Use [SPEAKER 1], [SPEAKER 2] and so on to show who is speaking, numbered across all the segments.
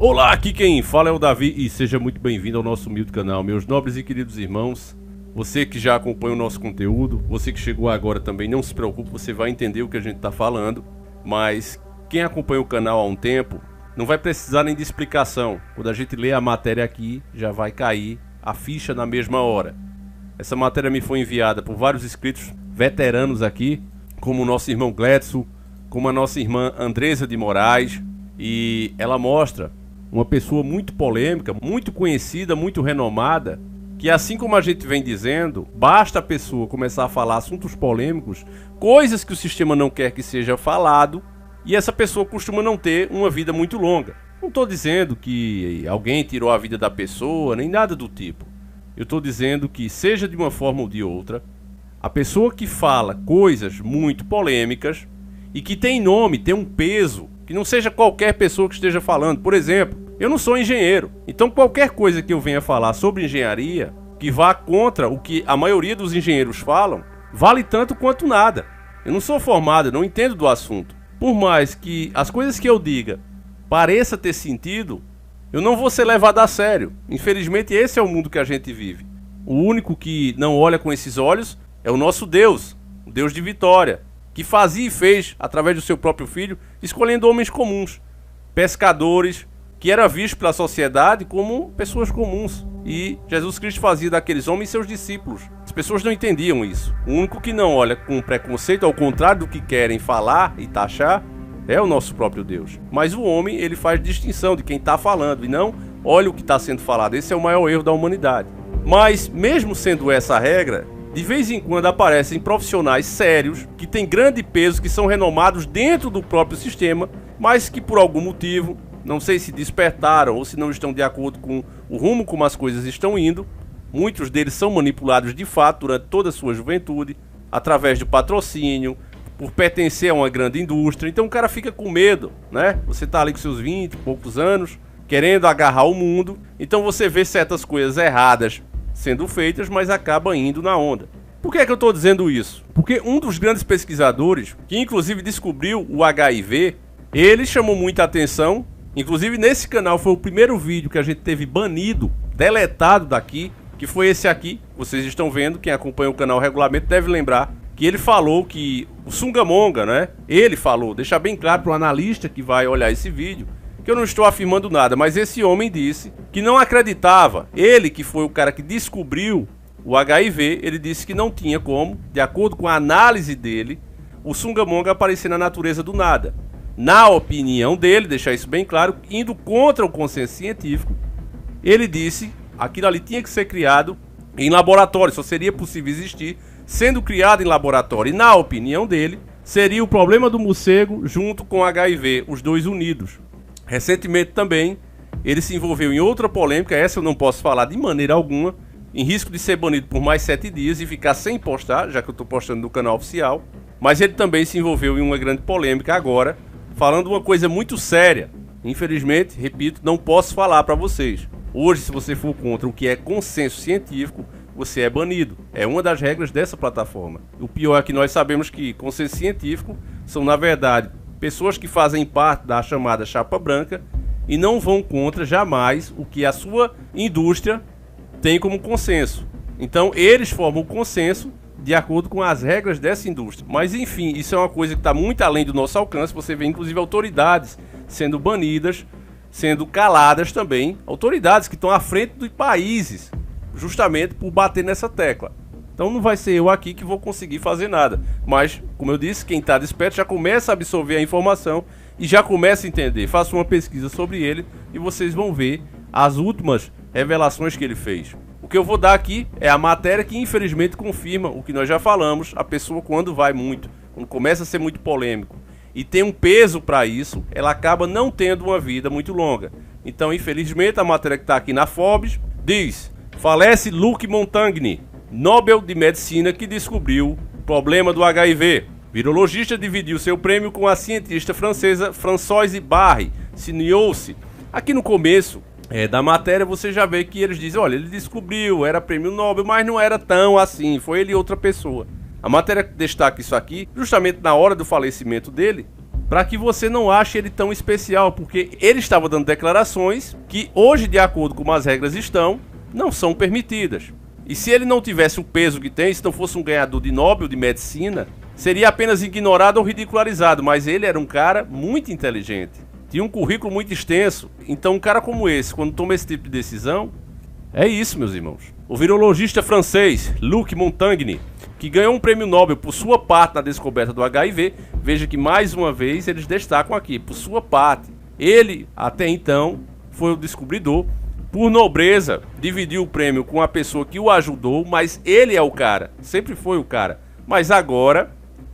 [SPEAKER 1] Olá, aqui quem fala é o Davi e seja muito bem-vindo ao nosso humilde canal, meus nobres e queridos irmãos. Você que já acompanha o nosso conteúdo, você que chegou agora também, não se preocupe, você vai entender o que a gente está falando. Mas quem acompanha o canal há um tempo não vai precisar nem de explicação. Quando a gente lê a matéria aqui, já vai cair a ficha na mesma hora. Essa matéria me foi enviada por vários inscritos veteranos aqui, como o nosso irmão Gledson, como a nossa irmã Andresa de Moraes, e ela mostra uma pessoa muito polêmica, muito conhecida, muito renomada, que assim como a gente vem dizendo, basta a pessoa começar a falar assuntos polêmicos, coisas que o sistema não quer que seja falado, e essa pessoa costuma não ter uma vida muito longa. Não estou dizendo que alguém tirou a vida da pessoa, nem nada do tipo. Eu estou dizendo que, seja de uma forma ou de outra, a pessoa que fala coisas muito polêmicas e que tem nome, tem um peso, que não seja qualquer pessoa que esteja falando. Por exemplo, eu não sou engenheiro, então qualquer coisa que eu venha falar sobre engenharia, que vá contra o que a maioria dos engenheiros falam, vale tanto quanto nada. Eu não sou formado, eu não entendo do assunto. Por mais que as coisas que eu diga pareça ter sentido, eu não vou ser levado a sério. Infelizmente, esse é o mundo que a gente vive. O único que não olha com esses olhos é o nosso Deus, o Deus de vitória, que fazia e fez, através do seu próprio filho, escolhendo homens comuns, pescadores, que era visto pela sociedade como pessoas comuns. E Jesus Cristo fazia daqueles homens seus discípulos. As pessoas não entendiam isso. O único que não olha com preconceito, ao contrário do que querem falar e taxar, é o nosso próprio Deus. Mas o homem, ele faz distinção de quem está falando e não olha o que está sendo falado. Esse é o maior erro da humanidade. Mas, mesmo sendo essa a regra, de vez em quando aparecem profissionais sérios, que têm grande peso, que são renomados dentro do próprio sistema, mas que por algum motivo, não sei se despertaram ou se não estão de acordo com o rumo como as coisas estão indo. Muitos deles são manipulados de fato durante toda a sua juventude, através do patrocínio, por pertencer a uma grande indústria. Então o cara fica com medo, né? Você tá ali com seus 20 e poucos anos, querendo agarrar o mundo, então você vê certas coisas erradas sendo feitas, mas acaba indo na onda. Por que é que eu estou dizendo isso? Porque um dos grandes pesquisadores, que inclusive descobriu o HIV, ele chamou muita atenção. Inclusive nesse canal foi o primeiro vídeo que a gente teve banido, deletado daqui, que foi esse aqui. Vocês estão vendo, quem acompanha o canal regularmente deve lembrar que ele falou que o Sungamonga, né? Ele falou, deixa bem claro para o analista que vai olhar esse vídeo, que eu não estou afirmando nada, mas esse homem disse que não acreditava. Ele, que foi o cara que descobriu o HIV, ele disse que não tinha como, de acordo com a análise dele, o Sungamonga aparecer na natureza do nada. Na opinião dele, deixar isso bem claro, indo contra o consenso científico, ele disse que aquilo ali tinha que ser criado em laboratório, só seria possível existir sendo criado em laboratório. E na opinião dele, seria o problema do morcego junto com HIV, os dois unidos. Recentemente também, ele se envolveu em outra polêmica, essa eu não posso falar de maneira alguma, em risco de ser banido por mais 7 dias e ficar sem postar, já que eu estou postando no canal oficial. Mas ele também se envolveu em uma grande polêmica agora, falando uma coisa muito séria. Infelizmente, repito, não posso falar para vocês. Hoje, se você for contra o que é consenso científico, você é banido. É uma das regras dessa plataforma. O pior é que nós sabemos que consenso científico são, na verdade, pessoas que fazem parte da chamada chapa branca e não vão contra jamais o que a sua indústria tem como consenso. Então, eles formam o consenso de acordo com as regras dessa indústria. Mas enfim, isso é uma coisa que está muito além do nosso alcance. Você vê inclusive autoridades sendo banidas, sendo caladas também. Autoridades que estão à frente dos países, justamente por bater nessa tecla. Então não vai ser eu aqui que vou conseguir fazer nada. Mas, como eu disse, quem está desperto já começa a absorver a informação e já começa a entender. Faça uma pesquisa sobre ele e vocês vão ver as últimas revelações que ele fez. O que eu vou dar aqui é a matéria que infelizmente confirma o que nós já falamos. A pessoa, quando vai muito, quando começa a ser muito polêmico e tem um peso para isso, ela acaba não tendo uma vida muito longa. Então, infelizmente, a matéria que está aqui na Forbes diz: falece Luc Montagny, Nobel de Medicina, que descobriu o problema do HIV. Virologista dividiu seu prêmio com a cientista francesa Françoise Barre-Signosi. Aqui no começo da matéria você já vê que eles dizem, olha, ele descobriu, era prêmio Nobel, mas não era tão assim, foi ele e outra pessoa. A matéria destaca isso aqui, justamente na hora do falecimento dele, para que você não ache ele tão especial, porque ele estava dando declarações que hoje, de acordo com as regras estão, não são permitidas. E se ele não tivesse o peso que tem, se não fosse um ganhador de Nobel de Medicina, seria apenas ignorado ou ridicularizado, mas ele era um cara muito inteligente, tinha um currículo muito extenso. Então um cara como esse, quando toma esse tipo de decisão, é isso, meus irmãos. O virologista francês Luc Montagnier, que ganhou um prêmio Nobel por sua parte na descoberta do HIV, veja que mais uma vez eles destacam aqui, por sua parte. Ele, até então, foi o descobridor. Por nobreza, dividiu o prêmio com a pessoa que o ajudou, mas ele é o cara, sempre foi o cara. Mas agora,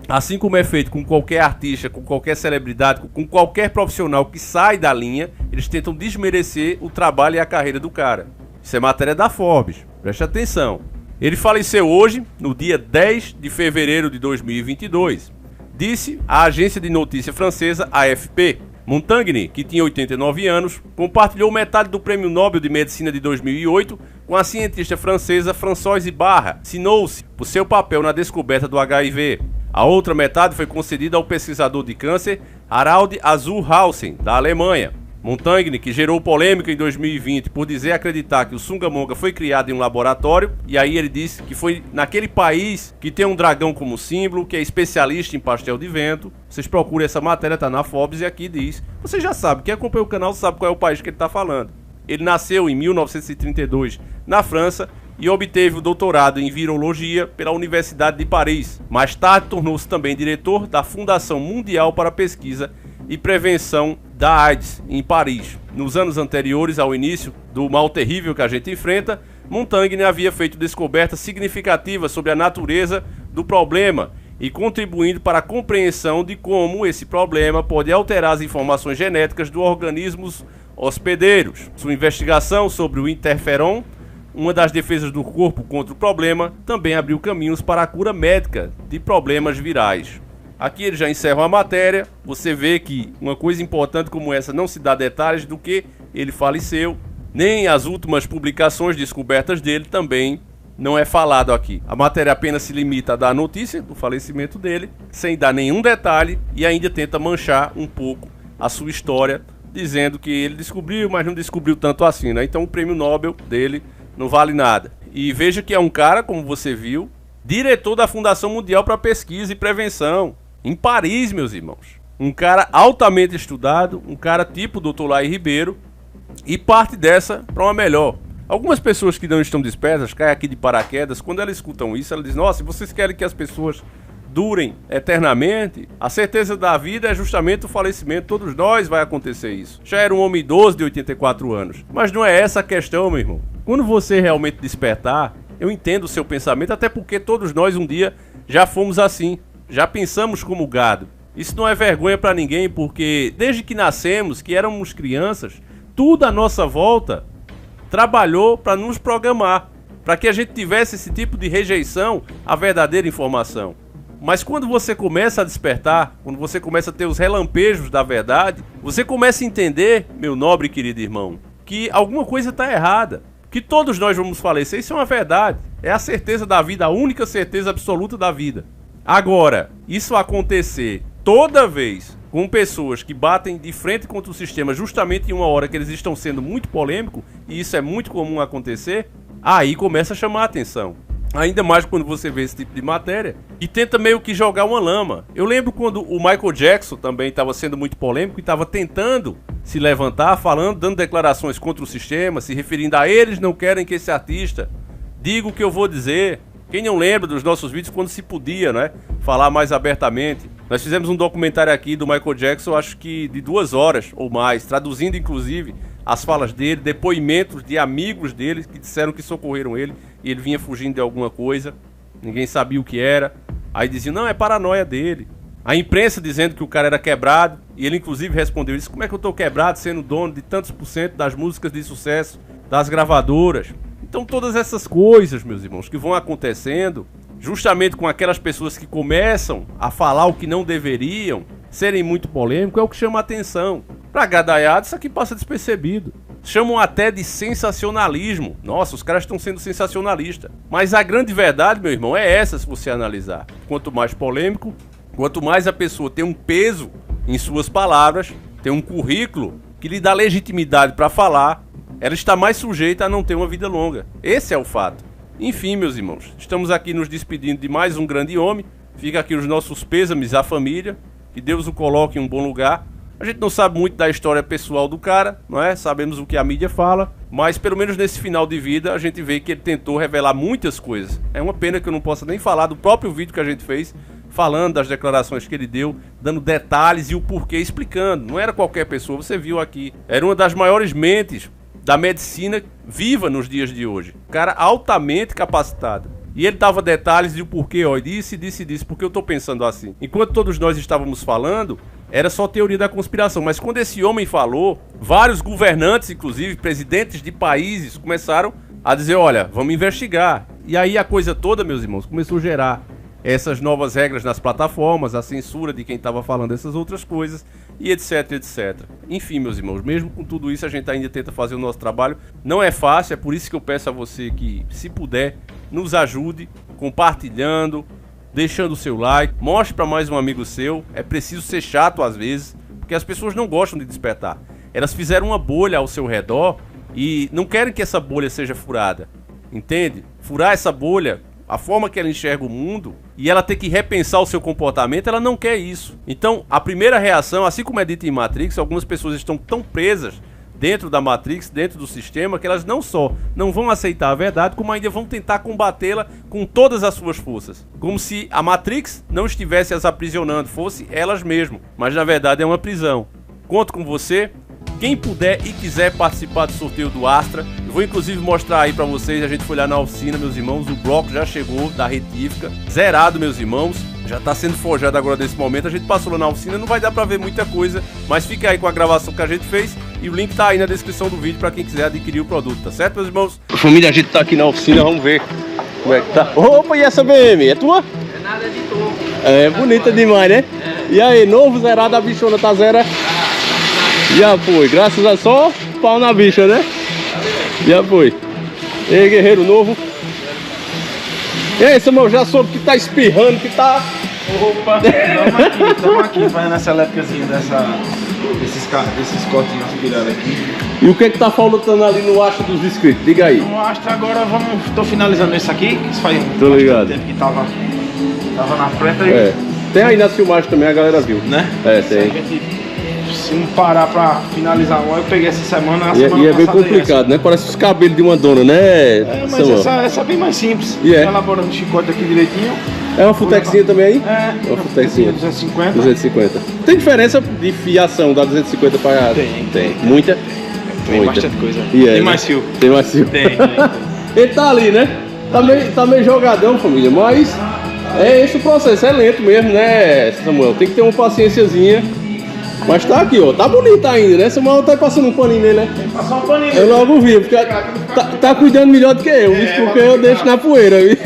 [SPEAKER 1] assim como é feito com qualquer artista, com qualquer celebridade, com qualquer profissional que sai da linha, eles tentam desmerecer o trabalho e a carreira do cara. Isso é matéria da Forbes, preste atenção. Ele faleceu hoje, no dia 10 de fevereiro de 2022, disse a agência de notícia francesa AFP. Montagnier, que tinha 89 anos, compartilhou metade do Prêmio Nobel de Medicina de 2008 com a cientista francesa Françoise Barra-Sinoussi por seu papel na descoberta do HIV. A outra metade foi concedida ao pesquisador de câncer Harald Azurhausen, da Alemanha. Montagnier, que gerou polêmica em 2020 por dizer acreditar que o Sunga-Munga foi criado em um laboratório, e aí ele disse que foi naquele país que tem um dragão como símbolo, que é especialista em pastel de vento. Vocês procurem essa matéria, tá na Forbes, e aqui diz. Você já sabe, quem acompanha o canal sabe qual é o país que ele tá falando. Ele nasceu em 1932 na França e obteve o doutorado em virologia pela Universidade de Paris. Mais tarde tornou-se também diretor da Fundação Mundial para a Pesquisa e Prevenção da AIDS, em Paris. Nos anos anteriores ao início do mal terrível que a gente enfrenta, Montagnier havia feito descobertas significativas sobre a natureza do problema e contribuindo para a compreensão de como esse problema pode alterar as informações genéticas dos organismos hospedeiros. Sua investigação sobre o interferon, uma das defesas do corpo contra o problema, também abriu caminhos para a cura médica de problemas virais. Aqui ele já encerra a matéria. Você vê que uma coisa importante como essa não se dá detalhes do que ele faleceu, nem as últimas publicações descobertas dele também não é falado aqui. A matéria apenas se limita a dar a notícia do falecimento dele, sem dar nenhum detalhe, e ainda tenta manchar um pouco a sua história, dizendo que ele descobriu, mas não descobriu tanto assim, né? Então o prêmio Nobel dele não vale nada. E veja que é um cara, como você viu, diretor da Fundação Mundial para Pesquisa e Prevenção, em Paris, meus irmãos. Um cara altamente estudado, um cara tipo Dr. Lai Ribeiro, e parte dessa para uma melhor. Algumas pessoas que não estão despertas caem aqui de paraquedas. Quando elas escutam isso, elas dizem: nossa, vocês querem que as pessoas durem eternamente? A certeza da vida é justamente o falecimento. Todos nós vai acontecer isso. Já era um homem idoso de 84 anos. Mas não é essa a questão, meu irmão. Quando você realmente despertar, eu entendo o seu pensamento, até porque todos nós um dia já fomos assim. Já pensamos como gado. Isso não é vergonha para ninguém, porque desde que nascemos, que éramos crianças, tudo à nossa volta trabalhou para nos programar, para que a gente tivesse esse tipo de rejeição à verdadeira informação. Mas quando você começa a despertar, quando você começa a ter os relampejos da verdade, você começa a entender, meu nobre e querido irmão, que alguma coisa está errada, que todos nós vamos falecer. Isso é uma verdade, é a certeza da vida, a única certeza absoluta da vida. Agora, isso acontecer toda vez com pessoas que batem de frente contra o sistema justamente em uma hora que eles estão sendo muito polêmicos, e isso é muito comum acontecer, aí começa a chamar a atenção. Ainda mais quando você vê esse tipo de matéria e tenta meio que jogar uma lama. Eu lembro quando o Michael Jackson também estava sendo muito polêmico e estava tentando se levantar, falando, dando declarações contra o sistema, se referindo a eles não querem que esse artista diga o que eu vou dizer. Quem não lembra dos nossos vídeos quando se podia, né, falar mais abertamente? Nós fizemos um documentário aqui do Michael Jackson, acho que de 2 horas ou mais, traduzindo inclusive as falas dele, depoimentos de amigos dele que disseram que socorreram ele e ele vinha fugindo de alguma coisa, ninguém sabia o que era. Aí diziam, não, é paranoia dele. A imprensa dizendo que o cara era quebrado, e ele inclusive respondeu isso: como é que eu tô quebrado sendo dono de tantos % das músicas de sucesso das gravadoras? Então todas essas coisas, meus irmãos, que vão acontecendo justamente com aquelas pessoas que começam a falar o que não deveriam, serem muito polêmicos, é o que chama a atenção. Pra gadaiada, isso aqui passa despercebido. Chamam até de sensacionalismo. Nossa, os caras estão sendo sensacionalistas. Mas a grande verdade, meu irmão, é essa, se você analisar. Quanto mais polêmico, quanto mais a pessoa tem um peso em suas palavras, tem um currículo que lhe dá legitimidade para falar, ela está mais sujeita a não ter uma vida longa. Esse é o fato. Enfim, meus irmãos, estamos aqui nos despedindo de mais um grande homem. Fica aqui os nossos pêsames à família. Que Deus o coloque em um bom lugar. A gente não sabe muito da história pessoal do cara, não é? Sabemos o que a mídia fala, mas pelo menos nesse final de vida a gente vê que ele tentou revelar muitas coisas. É uma pena que eu não possa nem falar do próprio vídeo que a gente fez, falando das declarações que ele deu, dando detalhes e o porquê, explicando. Não era qualquer pessoa, você viu aqui. Era uma das maiores mentes da medicina viva nos dias de hoje. Um cara altamente capacitado. E ele dava detalhes de o porquê, ó, disse, porque eu tô pensando assim. Enquanto todos nós estávamos falando, era só teoria da conspiração. Mas quando esse homem falou, vários governantes, inclusive presidentes de países, começaram a dizer, olha, vamos investigar. E aí a coisa toda, meus irmãos, começou a gerar essas novas regras nas plataformas, a censura de quem estava falando essas outras coisas, e etc, etc. Enfim, meus irmãos, mesmo com tudo isso, a gente ainda tenta fazer o nosso trabalho. Não é fácil, é por isso que eu peço a você que, se puder, nos ajude compartilhando, deixando o seu like, mostre para mais um amigo seu. É preciso ser chato às vezes, porque as pessoas não gostam de despertar. Elas fizeram uma bolha ao seu redor e não querem que essa bolha seja furada, entende? Furar essa bolha, a forma que ela enxerga o mundo, e ela ter que repensar o seu comportamento, ela não quer isso. Então, a primeira reação, assim como é dito em Matrix, algumas pessoas estão tão presas dentro da Matrix, dentro do sistema, que elas não só não vão aceitar a verdade, como ainda vão tentar combatê-la com todas as suas forças. Como se a Matrix não estivesse as aprisionando, fosse elas mesmas. Mas na verdade é uma prisão. Conto com você. Quem puder e quiser participar do sorteio do Astra, eu vou inclusive mostrar aí pra vocês. A gente foi lá na oficina, meus irmãos, o bloco já chegou da retífica, zerado, meus irmãos, já tá sendo forjado agora nesse momento. A gente passou lá na oficina, não vai dar pra ver muita coisa, mas fica aí com a gravação que a gente fez e o link tá aí na descrição do vídeo pra quem quiser adquirir o produto, tá certo, meus irmãos? Família, a gente tá aqui na oficina, vamos ver como é que tá. Opa, e essa BM, é tua?
[SPEAKER 2] É nada de topo.
[SPEAKER 1] É bonita demais, né? É. E aí, novo, zerado, a bichona tá zero? Já foi, graças a só pau na bicha, né? Já foi. E aí, guerreiro novo. E aí, Samuel, já soube que tá espirrando, que tá...
[SPEAKER 2] Opa, estamos aqui fazendo essa elétricazinha desses cotinhos aspirados aqui.
[SPEAKER 1] E o que é que tá faltando ali no Astra dos inscritos? Diga aí.
[SPEAKER 2] No Astra agora tô finalizando esse aqui, que isso faz
[SPEAKER 1] tô ligado.
[SPEAKER 2] Tempo que tava na frente aí.
[SPEAKER 1] É. Tem aí na filmagem também, a galera viu.
[SPEAKER 2] Né?
[SPEAKER 1] É, tem.
[SPEAKER 2] Se não parar pra finalizar um, eu peguei essa semana,
[SPEAKER 1] e é bem complicado, né? Parece os cabelos de uma dona, né?
[SPEAKER 2] É, mas essa é bem mais simples. Elaborando o chicote aqui direitinho.
[SPEAKER 1] É uma futexinha também aí?
[SPEAKER 2] É,
[SPEAKER 1] uma futexinha.
[SPEAKER 2] 250.
[SPEAKER 1] 250. Tem diferença de fiação da 250 para...
[SPEAKER 2] Tem.
[SPEAKER 1] Muita?
[SPEAKER 2] Tem bastante coisa.
[SPEAKER 1] Tem
[SPEAKER 2] mais fio.
[SPEAKER 1] Tem mais fio.
[SPEAKER 2] Tem.
[SPEAKER 1] Ele tá ali, né? Tá meio jogadão, família, mas é esse o processo, é lento mesmo, né, Samuel? Tem que ter uma paciênciazinha. Mas tá aqui, ó, tá bonito ainda, né? Samuel tá passando um paninho nele, né?
[SPEAKER 2] Tem que passar um paninho.
[SPEAKER 1] Eu logo vi, porque tá cuidando melhor do que eu, porque eu deixo na poeira, viu?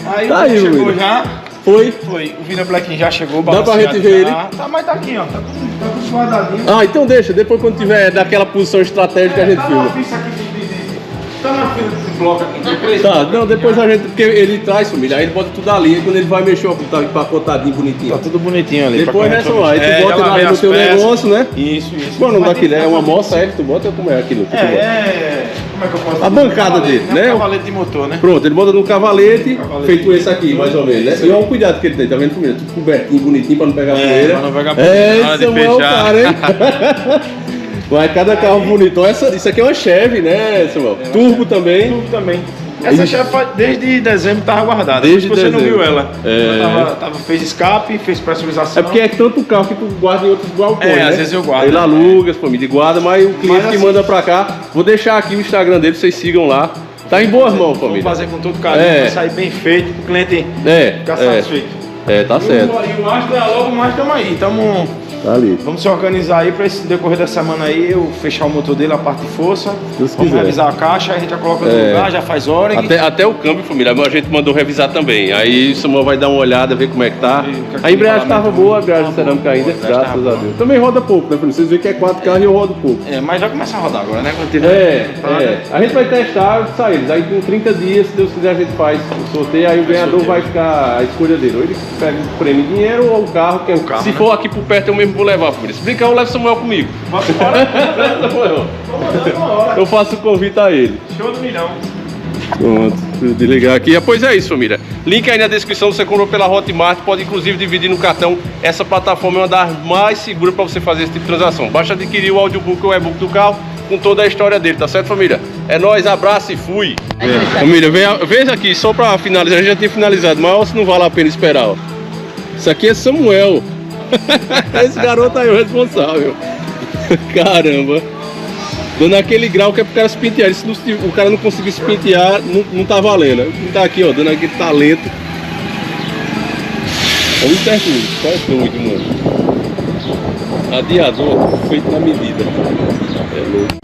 [SPEAKER 2] Aí
[SPEAKER 1] tá aí,
[SPEAKER 2] chegou já.
[SPEAKER 1] Foi?
[SPEAKER 2] O Vina Blackinho já chegou,
[SPEAKER 1] dá pra gente ver ele?
[SPEAKER 2] Tá, mas tá aqui, ó. Tá tudo guardadinho.
[SPEAKER 1] Ah, então deixa, depois quando tiver daquela posição estratégica a gente filma.
[SPEAKER 2] Tá na fila desse bloco aqui. Depois,
[SPEAKER 1] tá, não, depois a gente, porque ele traz, família, aí ele bota tudo ali, e quando ele vai mexer, ó, tá empacotadinho, bonitinho.
[SPEAKER 2] Tá tudo bonitinho ali.
[SPEAKER 1] Depois nessa lá, aí tu bota ali no teu negócio, né?
[SPEAKER 2] Isso.
[SPEAKER 1] Qual é o nome daquilo? É uma moça, tu bota como é aquilo?
[SPEAKER 2] Como é que eu posso
[SPEAKER 1] a bancada dele, né?
[SPEAKER 2] Um cavalete de motor, né?
[SPEAKER 1] Pronto, ele bota no cavalete, feito esse aqui, mais ou menos, né? E olha o cuidado que ele tem, tá vendo, família? Tudo cobertinho, bonitinho, pra não pegar poeira.
[SPEAKER 2] Pra não pegar poeira.
[SPEAKER 1] Esse é o cara, hein? Mas cada carro bonito. Isso aqui é uma Chevy, né, Samuel? Turbo também.
[SPEAKER 2] Turbo também. Essa Chevy desde dezembro tava guardada.
[SPEAKER 1] Desde
[SPEAKER 2] você
[SPEAKER 1] dezembro.
[SPEAKER 2] Não viu ela.
[SPEAKER 1] É.
[SPEAKER 2] Fez escape, fez pressurização.
[SPEAKER 1] É porque é tanto carro que tu guarda em outros balcões, né?
[SPEAKER 2] Às vezes eu guardo.
[SPEAKER 1] Ele aluga, família, e guarda, mas o cliente que
[SPEAKER 2] assim,
[SPEAKER 1] manda pra cá, vou deixar aqui o Instagram dele, vocês sigam lá. Tá em boas mãos, família.
[SPEAKER 2] Vamos fazer com todo carinho, vai sair bem feito, pro cliente ficar satisfeito.
[SPEAKER 1] Tá certo.
[SPEAKER 2] E o Astra é logo mais, estamos aí.
[SPEAKER 1] Tá ali.
[SPEAKER 2] Vamos se organizar aí para esse decorrer da semana aí, eu fechar o motor dele, a parte de força. Vamos revisar a caixa, a gente já coloca no lugar, já faz hora.
[SPEAKER 1] Até o câmbio, família, a gente mandou revisar também. Aí o Samuel vai dar uma olhada, ver como é que tá. A embreagem tava boa, a embreagem cerâmica ainda, graças a Deus. Também roda pouco, né? Vocês veem que é 4 carros e eu rodo pouco.
[SPEAKER 2] Mas já começa a rodar agora, né?
[SPEAKER 1] A gente vai testar os saídos. Aí com 30 dias, se Deus quiser, a gente faz o sorteio. Aí o ganhador vai ficar a escolha dele. Ou ele pega o prêmio em dinheiro ou o carro, que é
[SPEAKER 2] carro,
[SPEAKER 1] se
[SPEAKER 2] né?
[SPEAKER 1] for aqui por perto é o mesmo mesmo vou levar, família. Se brincar, eu levo Samuel comigo.
[SPEAKER 2] Vamos embora.
[SPEAKER 1] Samuel. Eu faço o convite a ele.
[SPEAKER 2] Show do milhão.
[SPEAKER 1] Pronto, deixa eu desligar aqui. Pois é isso, família. Link aí na descrição, você comprou pela Hotmart, pode inclusive dividir no cartão. Essa plataforma é uma das mais seguras para você fazer esse tipo de transação. Basta adquirir o audiobook ou e-book do carro com toda a história dele, tá certo, família? É nóis, abraço e fui! Família, vem aqui, só pra finalizar, a gente já tinha finalizado, mas se não vale a pena esperar, ó. Isso aqui é Samuel. Esse garoto aí é o responsável. Caramba. Dando aquele grau que é pro cara se pentear. Se o cara não conseguir se pentear, não tá valendo. Ele tá aqui, ó, dando aquele talento. É muito certo isso, tá doido, mano. Radiador feito na medida. É louco.